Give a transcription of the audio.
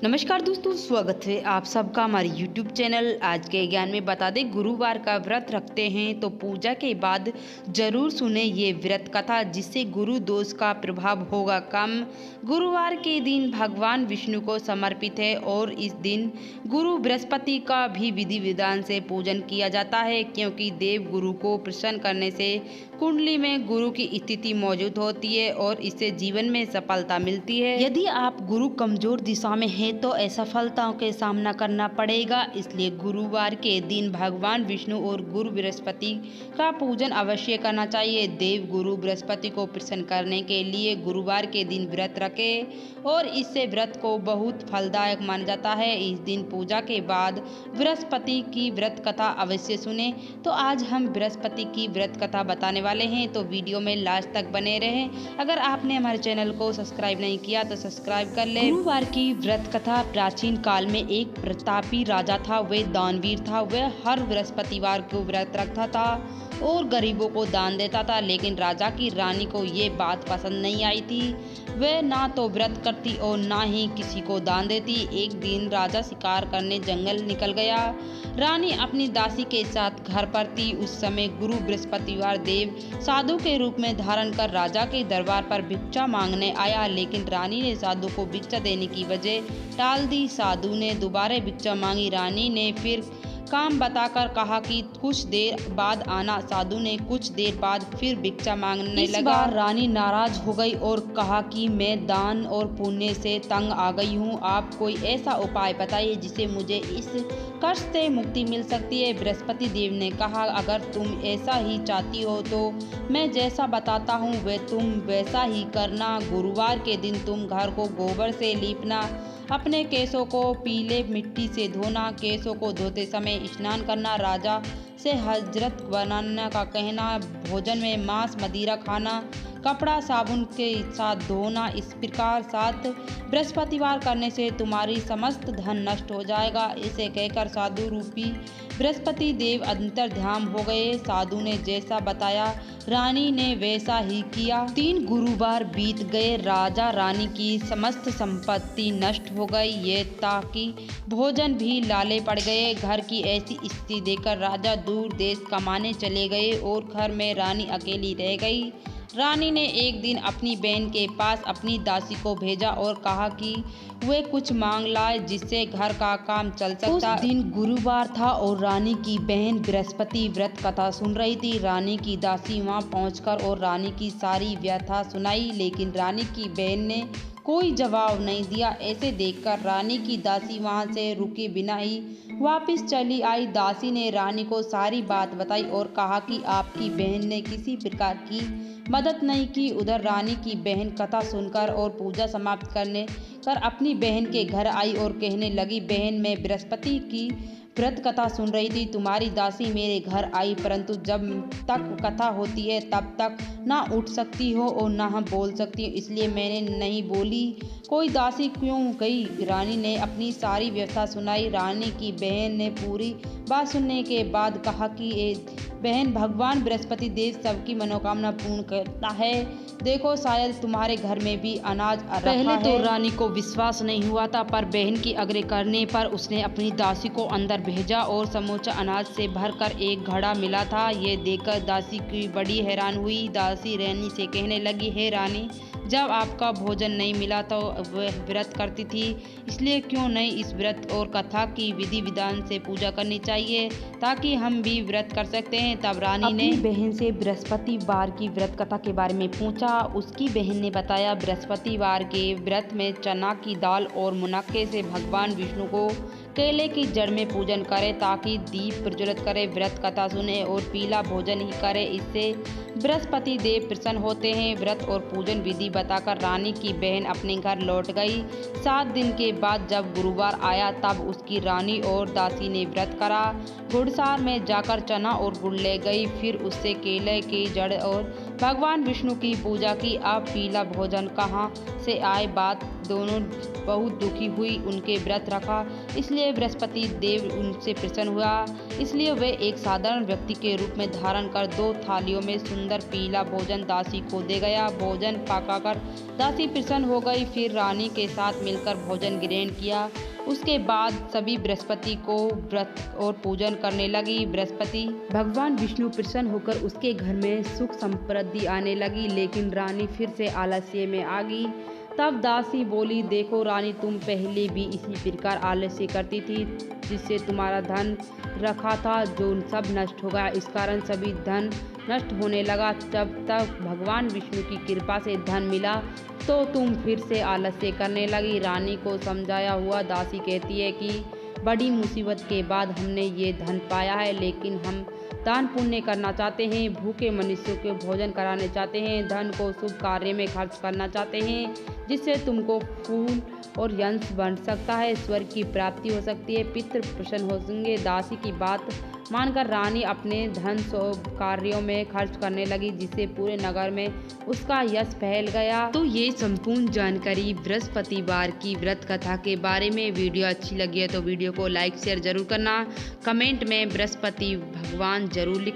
नमस्कार दोस्तों, स्वागत है आप सबका हमारे YouTube चैनल आज के ज्ञान में। बता दें, गुरुवार का व्रत रखते हैं तो पूजा के बाद जरूर सुने ये व्रत कथा, जिससे गुरु दोष का प्रभाव होगा कम। गुरुवार के दिन भगवान विष्णु को समर्पित है और इस दिन गुरु बृहस्पति का भी विधि विधान से पूजन किया जाता है, क्योंकि देव गुरु को प्रसन्न करने से कुंडली में गुरु की स्थिति मौजूद होती है और इससे जीवन में सफलता मिलती है। यदि आप गुरु कमजोर दिशा में है तो असफलताओं के सामना करना पड़ेगा। इसलिए गुरुवार के दिन भगवान विष्णु और गुरु बृहस्पति का पूजन अवश्य करना चाहिए। देव गुरु बृहस्पति को प्रसन्न करने के लिए गुरुवार के दिन व्रत रखें और इससे व्रत को बहुत फलदायक माना जाता है। इस दिन पूजा के बाद बृहस्पति की व्रत कथा अवश्य सुने। तो आज हम बृहस्पति की व्रत कथा बताने वाले हैं, तो वीडियो में लास्ट तक बने रहें। अगर आपने हमारे चैनल को सब्सक्राइब नहीं किया तो सब्सक्राइब कर लें। गुरुवार की व्रत कथा। प्राचीन काल में एक प्रतापी राजा था। वह दानवीर था। वह हर बृहस्पतिवार को व्रत रखता था और गरीबों को दान देता था, लेकिन राजा की रानी को ये बात पसंद नहीं आई थी। वह ना तो व्रत करती और ना ही किसी को दान देती। एक दिन राजा शिकार करने जंगल निकल गया। रानी अपनी दासी के साथ घर पर थी। उस समय गुरु बृहस्पतिवार देव साधु के रूप में धारण कर राजा के दरबार पर भिक्षा मांगने आया, लेकिन रानी ने साधु को भिक्षा देने की वजह टाल दी। साधु ने दोबारा भिक्षा मांगी। रानी ने फिर काम बताकर कहा कि कुछ देर बाद आना। साधु ने कुछ देर बाद फिर भिक्षा मांगने लगा। इस बार रानी नाराज हो गई और कहा कि मैं दान और पुण्य से तंग आ गई हूँ। आप कोई ऐसा उपाय बताइए जिससे मुझे इस कष्ट से मुक्ति मिल सकती है। बृहस्पति देव ने कहा, अगर तुम ऐसा ही चाहती हो तो मैं जैसा बताता हूँ वह तुम वैसा ही करना। गुरुवार के दिन तुम घर को गोबर से लीपना, अपने केसों को पीले मिट्टी से धोना, केसों को धोते समय स्नान करना, राजा से हजरत बनाने का कहना, भोजन में मांस मदिरा खाना, कपड़ा साबुन के साथ धोना। इस प्रकार 7 बृहस्पतिवार करने से तुम्हारी समस्त धन नष्ट हो जाएगा। इसे कहकर साधु रूपी बृहस्पति देव अंतर ध्यान हो गए। साधु ने जैसा बताया रानी ने वैसा ही किया। 3 गुरुवार बीत गए। राजा रानी की समस्त संपत्ति नष्ट हो गई। ये ताकि भोजन भी लाले पड़ गए। घर की ऐसी स्थिति देखकर राजा दूर देश कमाने चले गए और घर में रानी अकेली रह गई। रानी ने एक दिन अपनी बहन के पास अपनी दासी को भेजा और कहा कि वे कुछ मांग लाए जिससे घर का काम चल सकता। उस दिन गुरुवार था और रानी की बहन बृहस्पति व्रत कथा सुन रही थी। रानी की दासी वहां पहुंचकर और रानी की सारी व्यथा सुनाई, लेकिन रानी की बहन ने कोई जवाब नहीं दिया। ऐसे देखकर रानी की दासी वहां से रुके बिना ही वापस चली आई। दासी ने रानी को सारी बात बताई और कहा कि आपकी बहन ने किसी प्रकार की मदद नहीं की। उधर रानी की बहन कथा सुनकर और पूजा समाप्त करने कर अपनी बहन के घर आई और कहने लगी, बहन मैं बृहस्पति की व्रत कथा सुन रही थी। तुम्हारी दासी मेरे घर आई, परंतु जब तक कथा होती है तब तक ना उठ सकती हो और ना हम बोल सकती हो, इसलिए मैंने नहीं बोली। कोई दासी क्यों गई? रानी ने अपनी सारी व्यवस्था सुनाई। रानी की बहन ने पूरी बात सुनने के बाद कहा कि बहन, भगवान बृहस्पति देव सबकी मनोकामना पूर्ण करता है। देखो, शायद तुम्हारे घर में भी अनाज रखा है। पहले तो रानी को विश्वास नहीं हुआ था, पर बहन की आग्रह करने पर उसने अपनी दासी को अंदर भेजा और समूचा अनाज से भरकर एक घड़ा मिला था। ये देखकर दासी की बड़ी हैरान हुई। दासी रानी से कहने लगी, हे रानी, जब आपका भोजन नहीं मिला तो वह व्रत करती थी, इसलिए क्यों नहीं इस व्रत और कथा की विधि विधान से पूजा करनी चाहिए ताकि हम भी व्रत कर सकते हैं। तब रानी ने बहन से बृहस्पतिवार की व्रत कथा के बारे में पूछा। उसकी बहन ने बताया, बृहस्पतिवार के व्रत में चना की दाल और मुनक्के से भगवान विष्णु को केले की जड़ में पूजन करे ताकि दीप प्रज्वलित करे, व्रत कथा सुने और पीला भोजन ही करे, इससे बृहस्पति देव प्रसन्न होते हैं। व्रत और पूजन विधि बताकर रानी की बहन अपने घर लौट गई। 7 दिन के बाद जब गुरुवार आया तब उसकी रानी और दासी ने व्रत करा। गुड़सार में जाकर चना और गुड़ ले गई, फिर उससे केले की जड़ और भगवान विष्णु की पूजा की। अब पीला भोजन कहाँ से आए, बात दोनों बहुत दुखी हुई उनके व्रत रखा, इसलिए बृहस्पति देव उनसे प्रसन्न हुआ। इसलिए वे एक साधारण व्यक्ति के रूप में धारण कर 2 थालियों में सुंदर पीला भोजन दासी को दे गया। भोजन पकाकर दासी प्रसन्न हो गई, फिर रानी के साथ मिलकर भोजन ग्रहण किया। उसके बाद सभी बृहस्पति को व्रत और पूजन करने लगी। बृहस्पति भगवान विष्णु प्रसन्न होकर उसके घर में सुख समृद्धि आने लगी, लेकिन रानी फिर से आलस्य में आ गई। तब दासी बोली, देखो रानी, तुम पहले भी इसी प्रकार आलस्य करती थी, जिससे तुम्हारा धन रखा था जो सब नष्ट हो गया। इस कारण सभी धन नष्ट होने लगा। जब तक भगवान विष्णु की कृपा से धन मिला तो तुम फिर से आलस्य करने लगी। रानी को समझाया हुआ दासी कहती है कि बड़ी मुसीबत के बाद हमने ये धन पाया है, लेकिन हम दान पुण्य करना चाहते हैं, भूखे मनुष्यों को भोजन कराने चाहते हैं, धन को शुभ कार्य में खर्च करना चाहते हैं, जिससे तुमको फूल और यश बन सकता है, स्वर्ग की प्राप्ति हो सकती है, पितृ प्रसन्न होंगे। दासी की बात मानकर रानी अपने धन शुभ कार्यों में खर्च करने लगी, जिससे पूरे नगर में उसका यश फैल गया। तो ये संपूर्ण जानकारी बृहस्पतिवार की व्रत कथा के बारे में। वीडियो अच्छी लगी है तो वीडियो को लाइक शेयर जरूर करना, कमेंट में बृहस्पति भगवान जरूर लिखना।